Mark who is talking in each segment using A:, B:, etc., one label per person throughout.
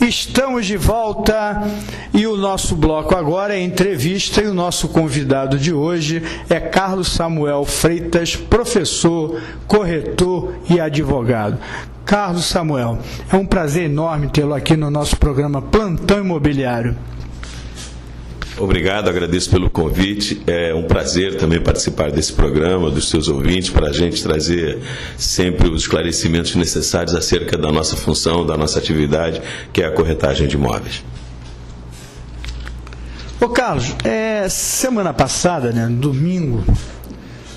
A: Estamos de volta e o nosso bloco agora é entrevista e o nosso convidado de hoje é Carlos Samuel Freitas, professor, corretor e advogado. Carlos Samuel, é um prazer enorme tê-lo aqui no nosso programa Plantão Imobiliário.
B: Obrigado, agradeço pelo convite. É um prazer também participar desse programa, dos seus ouvintes, para a gente trazer sempre os esclarecimentos necessários acerca da nossa função, da nossa atividade, que é a corretagem de imóveis.
A: Ô Carlos, semana passada, domingo,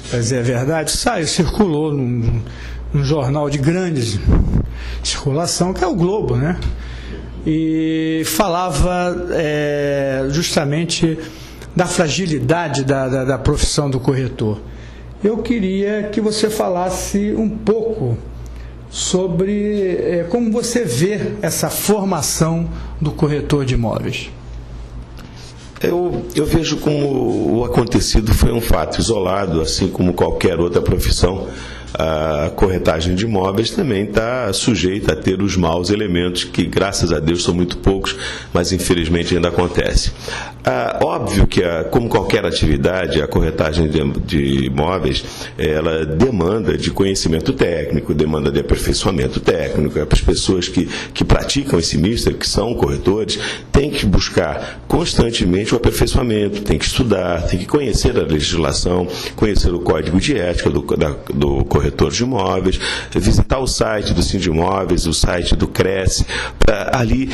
A: para dizer a verdade, circulou num jornal de grande circulação, que é o Globo, e falava justamente da fragilidade da profissão do corretor. Eu queria que você falasse um pouco sobre como você vê essa formação do corretor de imóveis.
B: Eu vejo como o acontecido foi um fato isolado, assim como qualquer outra profissão. A corretagem de imóveis também está sujeita a ter os maus elementos, que graças a Deus são muito poucos, mas infelizmente ainda acontece. Óbvio que, como qualquer atividade, a corretagem de imóveis, ela demanda de conhecimento técnico, demanda de aperfeiçoamento técnico. As pessoas que praticam esse mister, que são corretores, têm que buscar constantemente o aperfeiçoamento, têm que estudar, têm que conhecer a legislação, conhecer o código de ética do corretor de imóveis, visitar o site do Sindimóveis, o site do Cresce, para ali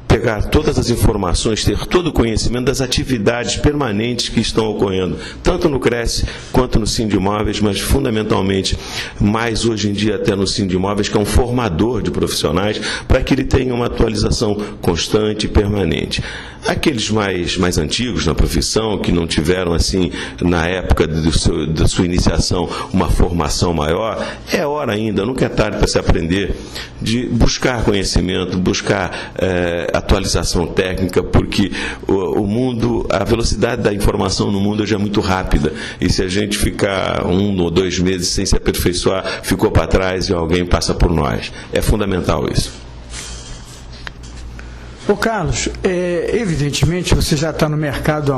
B: pegar todas as informações, ter todo o conhecimento das atividades permanentes que estão ocorrendo, tanto no Cresce quanto no Sindimóveis, mas fundamentalmente, mais hoje em dia até no Sindimóveis, que é um formador de profissionais, para que ele tenha uma atualização constante e permanente. Aqueles mais antigos na profissão, que não tiveram, assim, na época da sua iniciação, uma formação maior, é hora ainda, nunca é tarde para se aprender, de buscar conhecimento, buscar atualização técnica, porque o mundo, a velocidade da informação no mundo hoje é muito rápida, e se a gente ficar 1 ou 2 meses sem se aperfeiçoar, ficou para trás e alguém passa por nós. É fundamental isso.
A: Ô Carlos, evidentemente você já está no mercado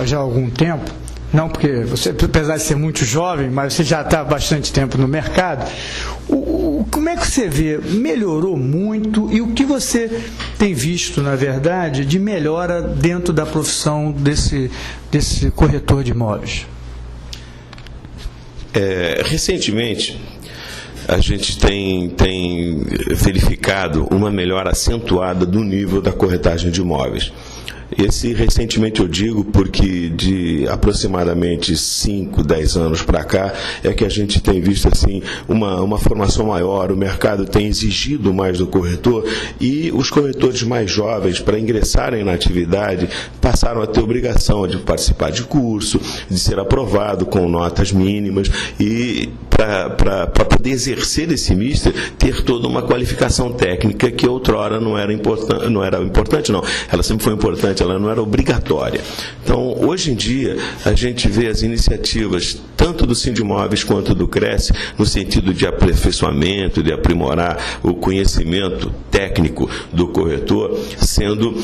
A: já há algum tempo, não porque você, apesar de ser muito jovem, mas você já está há bastante tempo no mercado. Como é que você vê? Melhorou muito e o que você tem visto, na verdade, de melhora dentro da profissão desse corretor de imóveis?
B: Recentemente, a gente tem verificado uma melhora acentuada do nível da corretagem de imóveis. Recentemente eu digo porque de aproximadamente 5, 10 anos para cá é que a gente tem visto assim uma formação maior, o mercado tem exigido mais do corretor e os corretores mais jovens, para ingressarem na atividade, passaram a ter obrigação de participar de curso, de ser aprovado com notas mínimas e para poder exercer esse mister, ter toda uma qualificação técnica que outrora não era importante, ela sempre foi importante, ela não era obrigatória. Então, hoje em dia, a gente vê as iniciativas, tanto do Sindimóveis quanto do Cresce, no sentido de aperfeiçoamento, de aprimorar o conhecimento técnico do corretor, sendo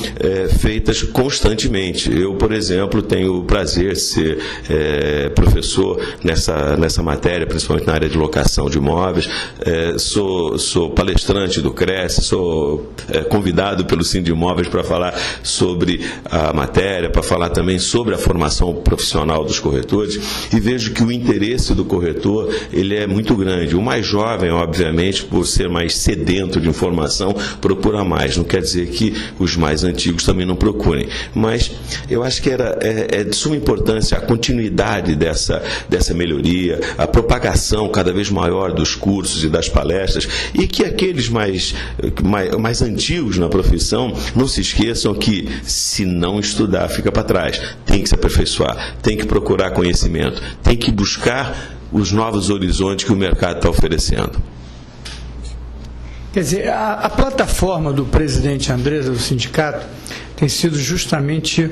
B: feitas constantemente. Eu, por exemplo, tenho o prazer de ser professor nessa matéria, principalmente na área de locação de imóveis, sou palestrante do Cresce, sou convidado pelo Sindimóveis para falar sobre a matéria, para falar também sobre a formação profissional dos corretores, e vejo que o interesse do corretor ele é muito grande. O mais jovem, obviamente, por ser mais sedento de informação, procura mais. Não quer dizer que os mais antigos também não procurem. Mas eu acho que é de suma importância a continuidade dessa melhoria, a propagação cada vez maior dos cursos e das palestras, e que aqueles mais antigos na profissão não se esqueçam que, se não estudar, fica para trás. Tem que se aperfeiçoar, tem que procurar conhecimento, tem que buscar os novos horizontes que o mercado está oferecendo.
A: Quer dizer, a plataforma do presidente Andresa, do sindicato, tem sido justamente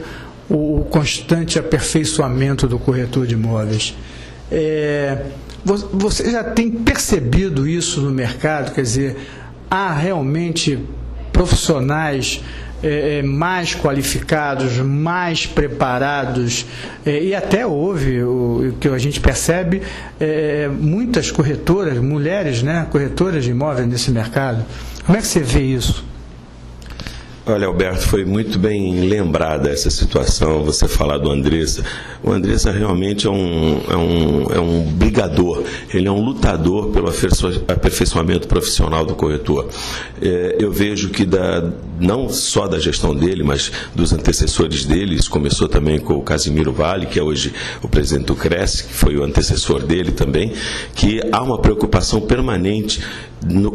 A: o constante aperfeiçoamento do corretor de imóveis. Você já tem percebido isso no mercado? Quer dizer, há realmente profissionais mais qualificados, mais preparados, e até houve, o que a gente percebe, muitas corretoras, mulheres, né, corretoras de imóveis nesse mercado. Como é que você vê isso?
B: Olha, Alberto, foi muito bem lembrada essa situação, você falar do Andressa. O Andressa realmente é um brigador, ele é um lutador pelo aperfeiçoamento profissional do corretor. Eu vejo que não só da gestão dele, mas dos antecessores dele, isso começou também com o Casimiro Vale, que é hoje o presidente do Cresce, que foi o antecessor dele também, que há uma preocupação permanente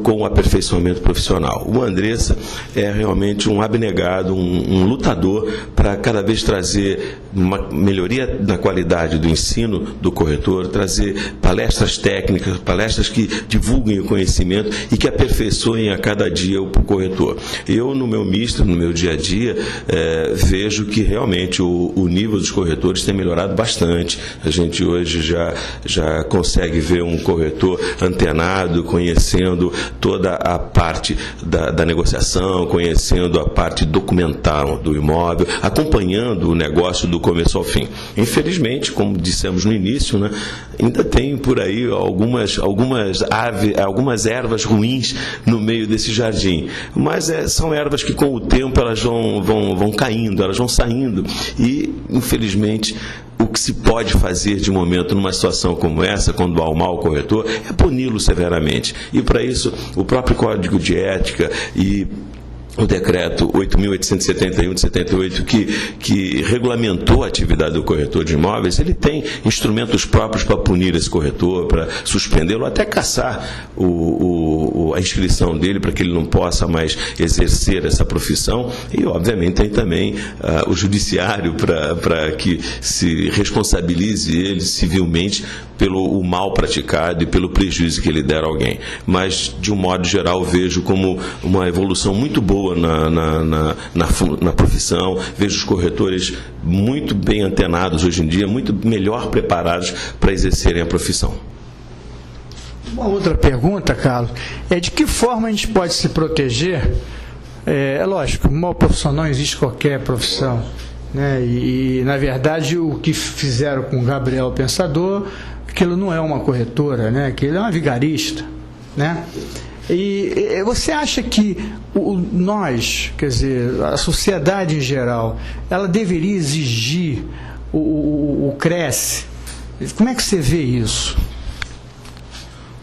B: com o aperfeiçoamento profissional. O Andressa é realmente um abnegado, um lutador para cada vez trazer uma melhoria na qualidade do ensino do corretor, trazer palestras técnicas, palestras que divulguem o conhecimento e que aperfeiçoem a cada dia o corretor. Eu, no meu misto, no meu dia a dia, vejo que realmente o nível dos corretores tem melhorado bastante. A gente hoje já consegue ver um corretor antenado, conhecendo toda a parte da negociação, conhecendo a parte documental do imóvel, acompanhando o negócio do começo ao fim. Infelizmente, como dissemos no início, né, ainda tem por aí algumas ervas ruins no meio desse jardim, mas são ervas que com o tempo elas vão caindo, elas vão saindo e, infelizmente, o que se pode fazer de momento numa situação como essa, quando há um mau corretor, é puni-lo severamente. E para isso, o próprio Código de Ética e o decreto 8.871 de 78, que regulamentou a atividade do corretor de imóveis, ele tem instrumentos próprios para punir esse corretor, para suspendê-lo, até cassar a inscrição dele, para que ele não possa mais exercer essa profissão. E, obviamente, tem também o judiciário para que se responsabilize ele civilmente pelo mal praticado e pelo prejuízo que ele der a alguém. Mas, de um modo geral, vejo como uma evolução muito boa na profissão. Vejo os corretores muito bem antenados hoje em dia, muito melhor preparados para exercerem a profissão.
A: Uma outra pergunta, Carlos, é de que forma a gente pode se proteger? É lógico, mal profissional não existe qualquer profissão, né? E, na verdade, o que fizeram com o Gabriel Pensador, aquilo não é uma corretora, né? Aquilo é uma vigarista, né? E você acha que nós, quer dizer, a sociedade em geral, ela deveria exigir o Cresce? Como é que você vê isso?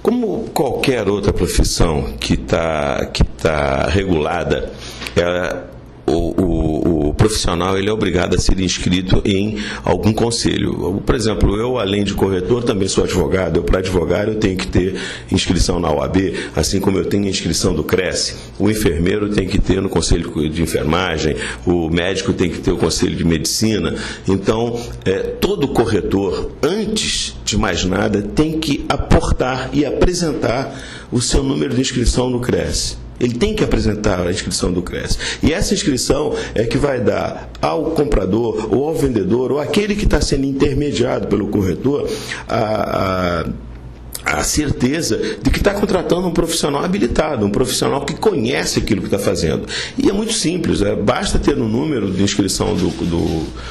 B: Como qualquer outra profissão que está regulada, o profissional ele é obrigado a ser inscrito em algum conselho. Por exemplo, eu, além de corretor, também sou advogado. Para advogado, eu tenho que ter inscrição na OAB, assim como eu tenho inscrição do Cresce. O enfermeiro tem que ter no conselho de enfermagem, o médico tem que ter o conselho de medicina. Então, todo corretor, antes de mais nada, tem que aportar e apresentar o seu número de inscrição no Cresce. Ele tem que apresentar a inscrição do Cresce. E essa inscrição é que vai dar ao comprador, ou ao vendedor, ou aquele que está sendo intermediado pelo corretor, a certeza de que está contratando um profissional habilitado, um profissional que conhece aquilo que está fazendo. E é muito simples, basta ter um número de inscrição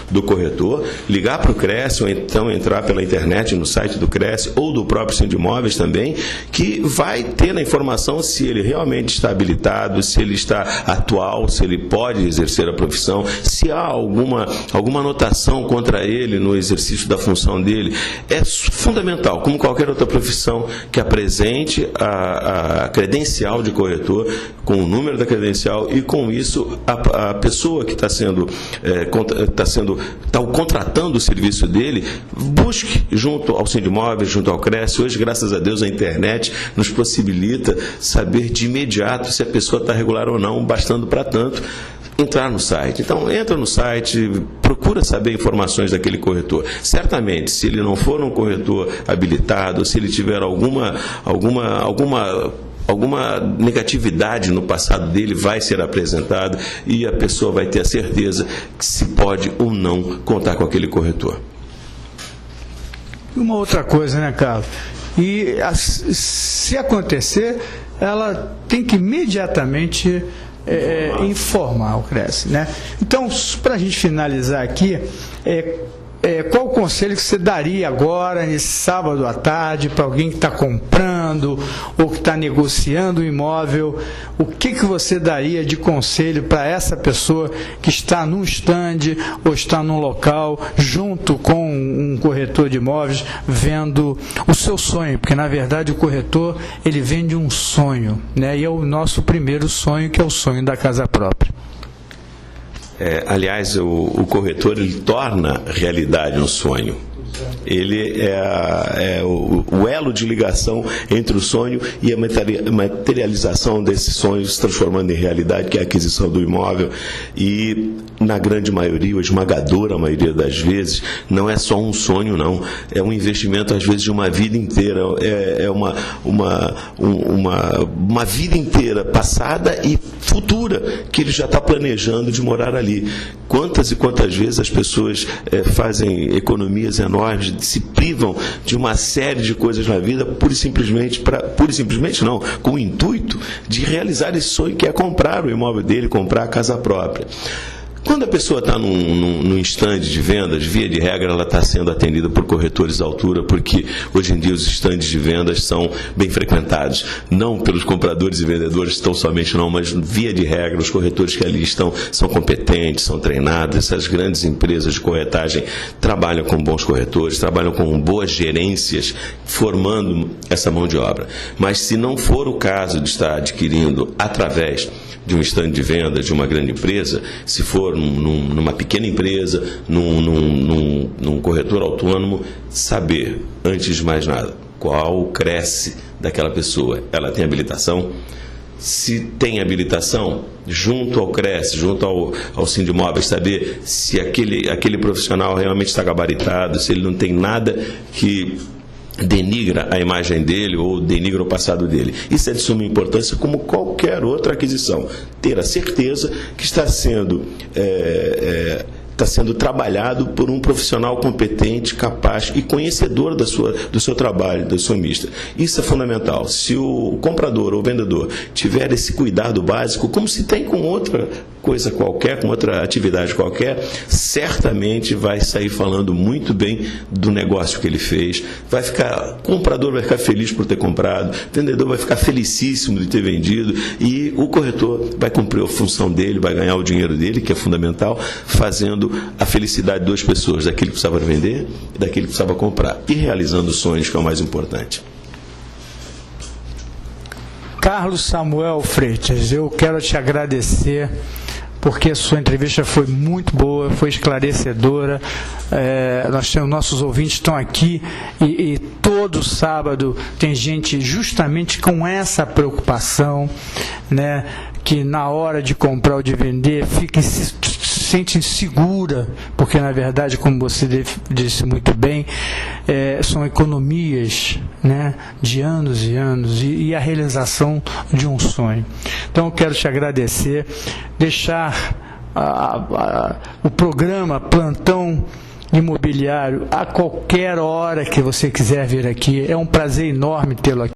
B: do corretor, ligar para o Cresce, ou então entrar pela internet no site do Cresce, ou do próprio Sindimóveis também, que vai ter na informação se ele realmente está habilitado, se ele está atual, se ele pode exercer a profissão, se há alguma anotação contra ele no exercício da função dele. É fundamental, como qualquer outra profissão, que apresente a credencial de corretor, com o número da credencial, e com isso a pessoa que está contratando o serviço dele, busque junto ao Sindimóveis, junto ao Cresce. Hoje, graças a Deus, a internet nos possibilita saber de imediato se a pessoa está regular ou não, bastando para tanto entrar no site. Então, entra no site, procura saber informações daquele corretor. Certamente, se ele não for um corretor habilitado, se ele tiver alguma negatividade no passado dele, vai ser apresentada e a pessoa vai ter a certeza que se pode ou não contar com aquele corretor.
A: Uma outra coisa, né, Carlos? E se acontecer, ela tem que imediatamente informar o CREAS, né? Então, para a gente finalizar aqui, qual o conselho que você daria agora, nesse sábado à tarde, para alguém que está comprando ou que está negociando um imóvel? O que você daria de conselho para essa pessoa que está num stand ou está num local junto com um corretor de imóveis vendo o seu sonho? Porque, na verdade, o corretor, ele vende um sonho, né? E é o nosso primeiro sonho, que é o sonho da casa própria.
B: Aliás, o corretor, ele torna realidade um sonho. Ele é o elo de ligação entre o sonho e a materialização desse sonho se transformando em realidade, que é a aquisição do imóvel. E, na grande maioria, ou esmagadora maioria das vezes, não é só um sonho, não. É um investimento, às vezes, de uma vida inteira. É uma vida inteira, passada e futura, que ele já está planejando de morar ali. Quantas e quantas vezes as pessoas fazem economias enormes, se privam de uma série de coisas na vida, pura e simplesmente não, com o intuito de realizar esse sonho, que é comprar o imóvel dele, comprar a casa própria. Quando a pessoa está num stand de vendas, via de regra, ela está sendo atendida por corretores à altura, porque hoje em dia os stands de vendas são bem frequentados, não pelos compradores e vendedores tão somente não, mas via de regra os corretores que ali estão são competentes, são treinados. Essas grandes empresas de corretagem trabalham com bons corretores, trabalham com boas gerências, formando essa mão de obra. Mas se não for o caso de estar adquirindo através de um stand de venda de uma grande empresa, se for numa pequena empresa, num corretor autônomo, saber, antes de mais nada, qual o CRES daquela pessoa. Ela tem habilitação? Se tem habilitação, junto ao CRES, junto ao Sindimóveis, saber se aquele profissional realmente está gabaritado, se ele não tem nada que denigra a imagem dele ou denigra o passado dele. Isso é de suma importância, como qualquer outra aquisição. Ter a certeza que está sendo trabalhado por um profissional competente, capaz e conhecedor do seu trabalho, da sua mista. Isso é fundamental. Se o comprador ou o vendedor tiver esse cuidado básico, como se tem com outra coisa qualquer, com outra atividade qualquer, certamente vai sair falando muito bem do negócio que ele fez. O comprador vai ficar feliz por ter comprado, o vendedor vai ficar felicíssimo de ter vendido, e o corretor vai cumprir a função dele, vai ganhar o dinheiro dele, que é fundamental, fazendo a felicidade de duas pessoas, daquele que precisava vender e daquele que precisava comprar, e realizando os sonhos, que é o mais importante.
A: Carlos Samuel Freitas, eu quero te agradecer, porque a sua entrevista foi muito boa, foi esclarecedora. Nossos ouvintes estão aqui e todo sábado tem gente justamente com essa preocupação, né, que na hora de comprar ou de vender se sente insegura, porque na verdade, como você disse muito bem, são economias, né, de anos e anos e a realização de um sonho. Então eu quero te agradecer, deixar o programa Plantão Imobiliário a qualquer hora que você quiser vir aqui. É um prazer enorme tê-lo aqui.